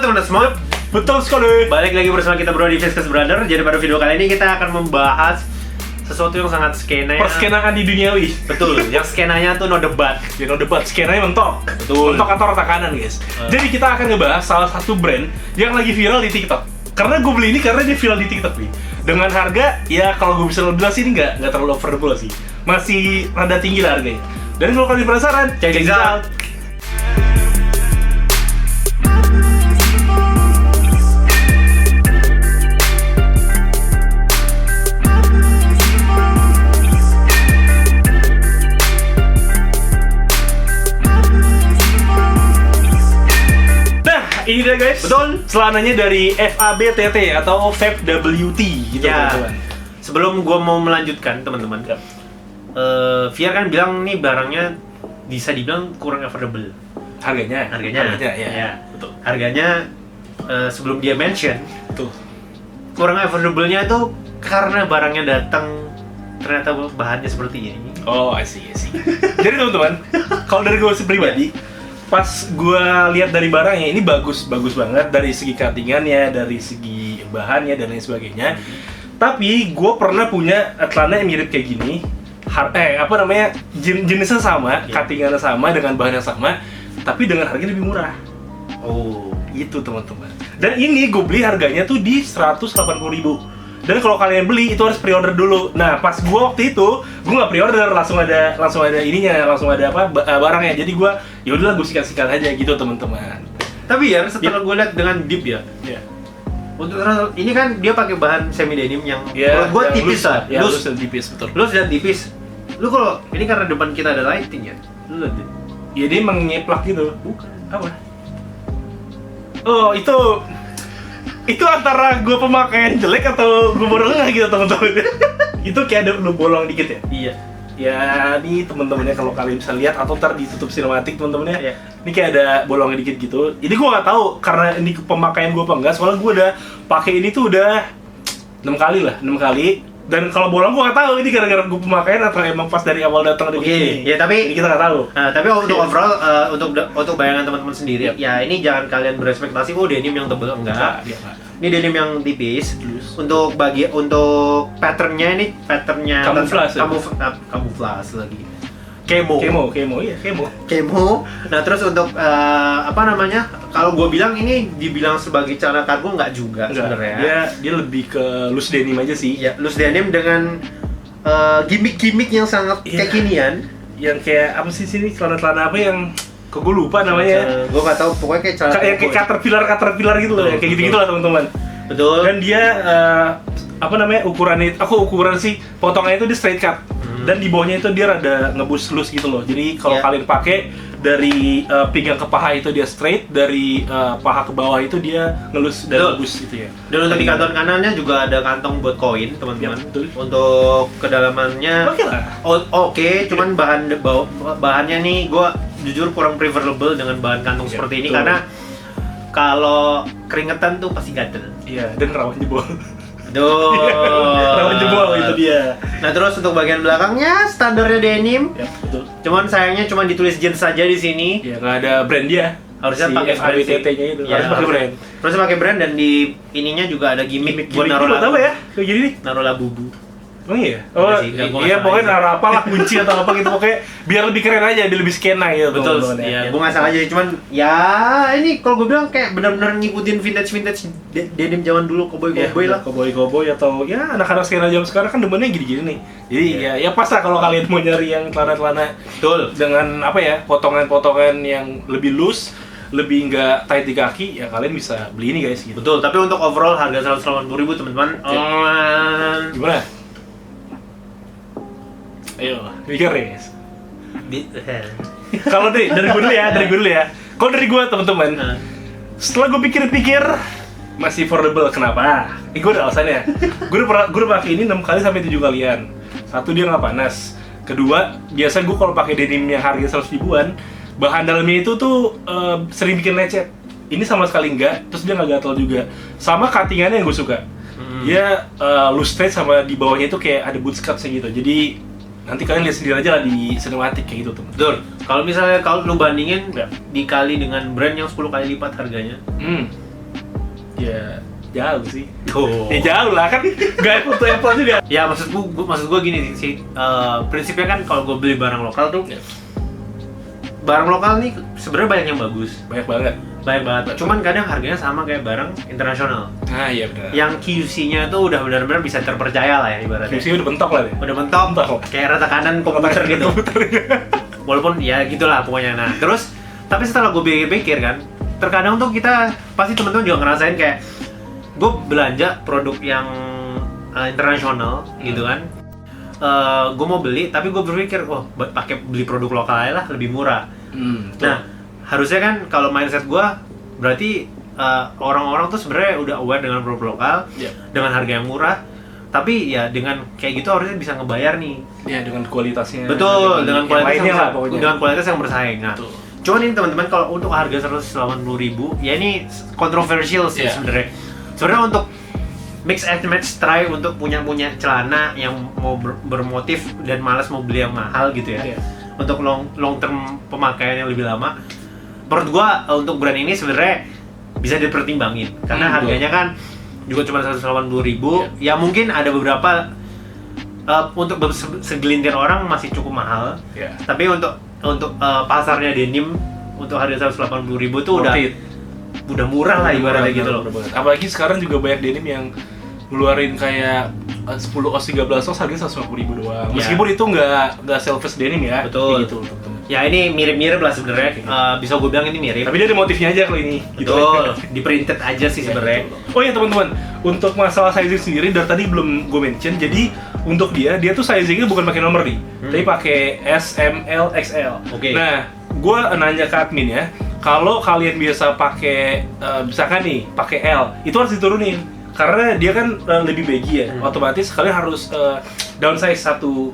teman-teman semua. Betul sekali. Balik lagi bersama kita berdua di Viscous Brother. Jadi pada video kali ini kita akan membahas sesuatu yang sangat skena. Perskenaan di duniawi. Betul, yang skenanya tuh no debat. Ya no debat, skenanya mentok. Betul. Mentok atau rata kanan guys. Jadi kita akan ngebahas salah satu brand yang lagi viral di TikTok. Karena gue beli ini karena dia viral di TikTok nih. Dengan harga, ya kalau gue bisa bilang sih ini nggak terlalu affordable sih. Masih rada tinggi lah harganya. Dan kalau kalian penasaran, check it out. Ini dia guys, betul. Celananya dari FABTT atau FABWT gitu Ya. teman-teman. Sebelum gua mau melanjutkan teman-teman, Viar kan bilang nih barangnya bisa dibilang kurang affordable. Harganya ya. betul. Harganya sebelum dia mention, Tuh. kurang affordable-nya itu karena barangnya datang ternyata bahannya seperti ini. Oh, I see. Jadi teman-teman, kalau dari gue pribadi, pas gue lihat dari barangnya ini bagus banget dari segi cuttingannya, dari segi bahannya dan lain sebagainya. Tapi gue pernah punya celana yang mirip kayak gini. Jenisnya sama, cuttingannya sama dengan bahannya sama, tapi dengan harga lebih murah. Oh, Itu teman-teman. Dan ini gue beli harganya tuh di 180.000. Dan kalau kalian beli itu harus pre-order dulu. Nah, pas gue waktu itu gue nggak pre-order, langsung ada barangnya. Jadi gue ya udahlah gue sikat-sikat aja gitu teman-teman. tapi ya setelah gue lihat dengan deep ya. Ya. Untuk ini kan dia pakai bahan semi denim yang Ya, menurut gue yang tipis lah. Ya, loose dan tipis betul. Loose dan tipis. Lu kalau ini karena depan kita ada lighting ya. Lu lihat deh. Ya dia emang nyeplak gitu. Bukan. Apa? Oh, itu antara gue pemakaian jelek atau gue bodoh nggak gitu teman-teman. Itu kayak ada bolong dikit ya. Iya. Ya, ini teman-temannya kalau kalian bisa lihat atau ntar ditutup sinematik teman-temannya. Iya. Ini kayak ada bolongnya dikit gitu. Ini gue nggak tahu karena ini pemakaian gue apa enggak. Soalnya gue udah pakai ini tuh udah 6 kali. Dan kalau bolong gue nggak tahu ini gara-gara gue pemakaian atau emang pas dari awal datang ada gini. Ya tapi ini kita nggak tahu. tapi untuk overall untuk bayangan teman-teman sendiri, ya ini jangan kalian berespektasi denim yang tebel enggak. Dia nggak. Ini denim yang tipis. Loose. Untuk patternnya ini Camouflage ya? camouflage lagi. Kemo. Nah terus untuk kalau gue bilang ini dibilang sebagai celana kargo nggak juga sebenarnya. Dia lebih ke loose denim aja sih. Ya loose denim dengan gimmick-gimmick yang sangat kekinian. Yang kayak apa sih sini celana-celana apa yang kok gue lupa namanya. Gue nggak tahu, pokoknya kayak celana Kayak caterpillar gitu loh, kayak gitu-gitu lah teman-teman. Betul. Dan dia ukuran sih potongannya itu di straight cut. Dan di bawahnya itu dia rada ngebus loose gitu loh. Jadi kalau kalian pakai dari pinggang ke paha itu dia straight, dari paha ke bawah itu dia ngelus dan ngebus gitu ya. Dan untuk di kantong kanannya juga ada kantong buat koin, teman-teman. Ya, betul. Untuk kedalamannya Oke lah. Oke, cuman bahannya nih gua jujur kurang preferable dengan bahan kantong seperti ini betul. karena kalau keringetan tuh pasti gatel. Iya, dan rawan jebol. Aduh. Rawan jebol itu dia. Nah, terus untuk bagian belakangnya standarnya denim. Ya, betul. Cuman sayangnya cuma ditulis jeans saja di sini. Ya, nggak ada brand dia. Harusnya si pakai FABTT-nya itu. Ya, harus pakai brand. Terus pakai brand dan di ininya juga ada gimmick buat naruh buat apa ya? Kayak gini nih. naruh labubu. Oh iya? Enggak sih, enggak, gua Iya, nggak pokoknya salah naruh apalah kunci atau apa gitu, pokoknya biar lebih keren aja, biar lebih skena gitu. Betul, teman-teman ya. Gue nggak salah aja, cuman ya ini kalau gue bilang kayak benar-benar ngikutin vintage denim zaman dulu, cowboy lah. Cowboy atau ya anak-anak skena zaman sekarang kan demennya gini-gini nih. Jadi ya pas lah kalau kalian mau nyari yang celana-celana Betul. dengan potongan-potongan yang lebih loose, lebih nggak tight di kaki, ya kalian bisa beli ini guys gitu. Betul, tapi untuk overall harga 180.000 teman-teman. Gimana? Ayo, mikir guys. Kalau dari gue dulu ya. Kalau dari gue teman-teman, setelah gue pikir-pikir masih affordable. Kenapa? Gue ada alasannya. Gue udah pakai ini 6 kali sampai 7 kalian. Satu, dia nggak panas. Kedua, biasa gue kalau pakai denim yang harga 100 ribuan, bahan dalamnya itu tuh sering bikin lecet. Ini sama sekali enggak, terus dia nggak gatal juga. Sama cuttingannya yang gue suka. Dia loose straight sama di bawahnya itu kayak ada bootcut gitu. Jadi nanti kalian lihat sendiri aja lah di sinematik kayak gitu tuh. Betul. Kalau misalnya lu bandingin dikali dengan brand yang 10 kali lipat harganya. Ya jauh sih. Tuh. Ya jauh lah kan, nggak Apple to Apple juga. Ya maksud gua gini sih, prinsipnya kan kalau gua beli barang lokal tuh, Ya. barang lokal nih sebenarnya banyak yang bagus, Banyak banget. banyak banget. Cuman kadang harganya sama kayak barang internasional, Nah iya benar. yang QC-nya tuh udah benar-benar bisa terpercaya lah ya ibaratnya. QC udah bentok lah deh. Udah mentok, Mentok. kayak rata kanan komputer gitu. Walaupun ya gitulah pokoknya. Nah terus, tapi setelah gue pikir-pikir kan, terkadang tuh kita pasti teman-teman juga ngerasain kayak gue belanja produk yang internasional gitu kan. Gue mau beli tapi gue berpikir pakai beli produk lokal aja lah lebih murah. Nah harusnya kan kalau mindset gue berarti orang-orang tuh sebenarnya udah aware dengan produk lokal, dengan harga yang murah, tapi ya dengan kayak gitu harusnya bisa ngebayar nih. Ya dengan kualitasnya. Betul, dengan kualitas lainnya yang lah pokoknya. dengan kualitas yang bersaing. Nah, Betul. cuman ini teman-teman kalau untuk harga 180.000, ya ini kontroversial sih Iya. sebenarnya. Sebenarnya untuk mix and match, try untuk punya celana yang mau bermotif dan malas mau beli yang mahal gitu ya. Iya. Untuk long term pemakaian yang lebih lama. Menurut gua untuk brand ini sebenarnya bisa dipertimbangin karena harganya kan juga cuma 180.000. Ya mungkin ada beberapa untuk segelintir orang masih cukup mahal. Ya. Tapi untuk pasarnya denim untuk harga 180.000 tuh udah murah lah ibaratnya gitu loh. Apalagi sekarang juga banyak denim yang ngeluarin kayak 10 oz 13 oz harganya 150.000 doang. Ya. Meskipun itu nggak selfish denim ya. Betul. Kayak gitu teman-teman. Ya ini mirip-mirip lah sebenarnya. Bisa gue bilang ini mirip. Tapi dia ada motifnya aja kalau ini. Betul. Di printed aja sih sebenarnya. Oh ya teman-teman, untuk masalah sizing sendiri dari tadi belum gue mention. Jadi untuk dia tuh sizingnya bukan pakai nomor nih, tapi pakai S, M, L, XL. Oke. Nah, gue nanya ke admin ya, kalau kalian biasa pakai misalkan nih pakai L, itu harus diturunin karena dia kan lebih baggy ya. Otomatis kalian harus downsize satu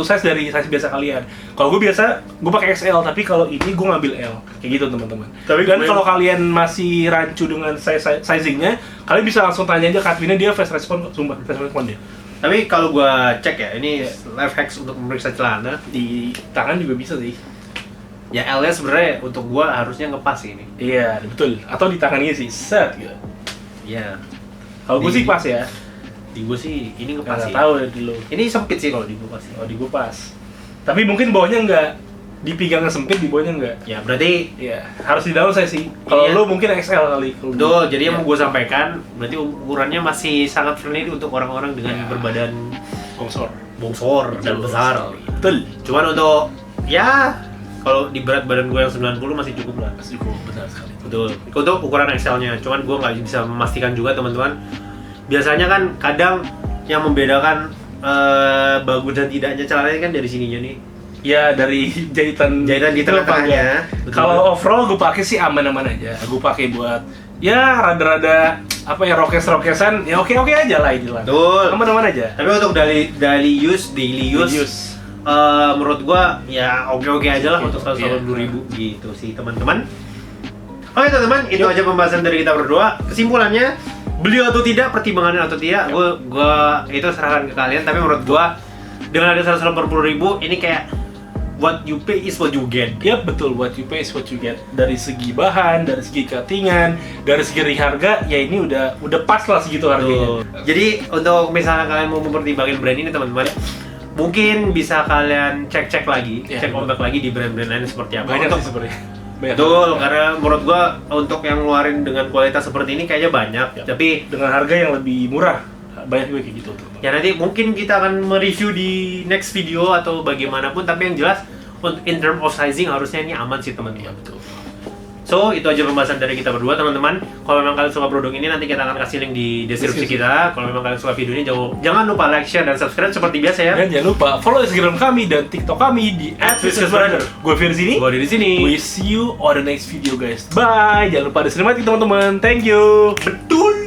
size dari size biasa kalian. Kalau gue biasa gue pakai XL, tapi kalau ini gue ngambil L, kayak gitu teman-teman. Dan kalau kalian masih rancu dengan sizingnya, kalian bisa langsung tanya aja ke adminnya, dia fast respon, sumpah fast respon dia. Tapi kalau gua cek ya, ini life hacks untuk memeriksa celana. Di tangan juga bisa sih. Ya L-nya sebenarnya untuk gua harusnya ngepas ini. Iya betul. Atau di tangannya sih set gitu. Iya. Kalau gue sih pas ya. Di gua sih ini ngepas Nggak sih. tahu ya dulu. Ini sempit sih kalau di gua pas. Oh di gue pas. Tapi mungkin bawahnya nggak dipegangnya sempit, di bawahnya nggak. Ya berarti Iya harus di dalam saya sih. Kalau Iya. lu mungkin XL kali. Kalau betul. lu- Jadi yang Iya. mau gua sampaikan berarti ukurannya masih sangat friendly untuk orang-orang dengan Ya. berbadan bongsor. bongsor dan besar. Betul. Cuman untuk ya kalau di berat badan gue yang 90 masih cukup lah. Masih cukup benar sekali. Betul. Untuk ukuran XL-nya, cuman gue nggak bisa memastikan juga teman-teman. Biasanya kan kadang yang membedakan bagus dan tidaknya celananya kan dari sininya nih. Ya dari jahitan Jahitan di itu tengah-tengahnya. apa, Betul. kalau overall gue pakai sih aman-aman aja. Gue pakai buat ya rada-rada apa ya rokes-rokesan ya oke aja lah ini lah. Betul. Aman-aman aja. Tapi untuk daily use, menurut gua ya oke aja lah untuk 180.000 gitu sih teman-teman. Oke teman-teman, itu aja pembahasan dari kita berdua. Kesimpulannya, beli atau tidak, pertimbangannya atau tidak, gua itu serahkan ke kalian. Tapi menurut gua dengan ada 180.000 ini kayak what you pay is what you get. Ya betul, what you pay is what you get. Dari segi bahan, dari segi cuttingan, dari segi harga, ya ini udah pas lah segitu harganya. Jadi untuk misalnya kalian mau mempertimbangkan brand ini teman-teman, mungkin bisa kalian cek lagi, Ya, cek ombak lagi di brand-brand lain seperti apa. Banyak Untuk- sih sebenarnya. Banyak. Betul, karena menurut gua untuk yang ngeluarin dengan kualitas seperti ini kayaknya banyak. Ya. Tapi Dengan harga yang lebih murah, banyak juga kayak gitu. ya nanti mungkin kita akan mereview di next video atau bagaimanapun. Tapi yang jelas in term of sizing harusnya ini aman sih teman-teman. Betul. So itu aja pembahasan dari kita berdua teman-teman. Kalau memang kalian suka produk ini nanti kita akan kasih link di deskripsi kita. Kalau memang kalian suka video ini jangan lupa like, share, dan subscribe seperti biasa ya. Dan jangan lupa follow Instagram kami dan TikTok kami di @whiskersbrother. Gue Fir sini. Gua di sini. We see you on the next video guys. Bye. Jangan lupa ada sinematik teman-teman. Thank you. Betul.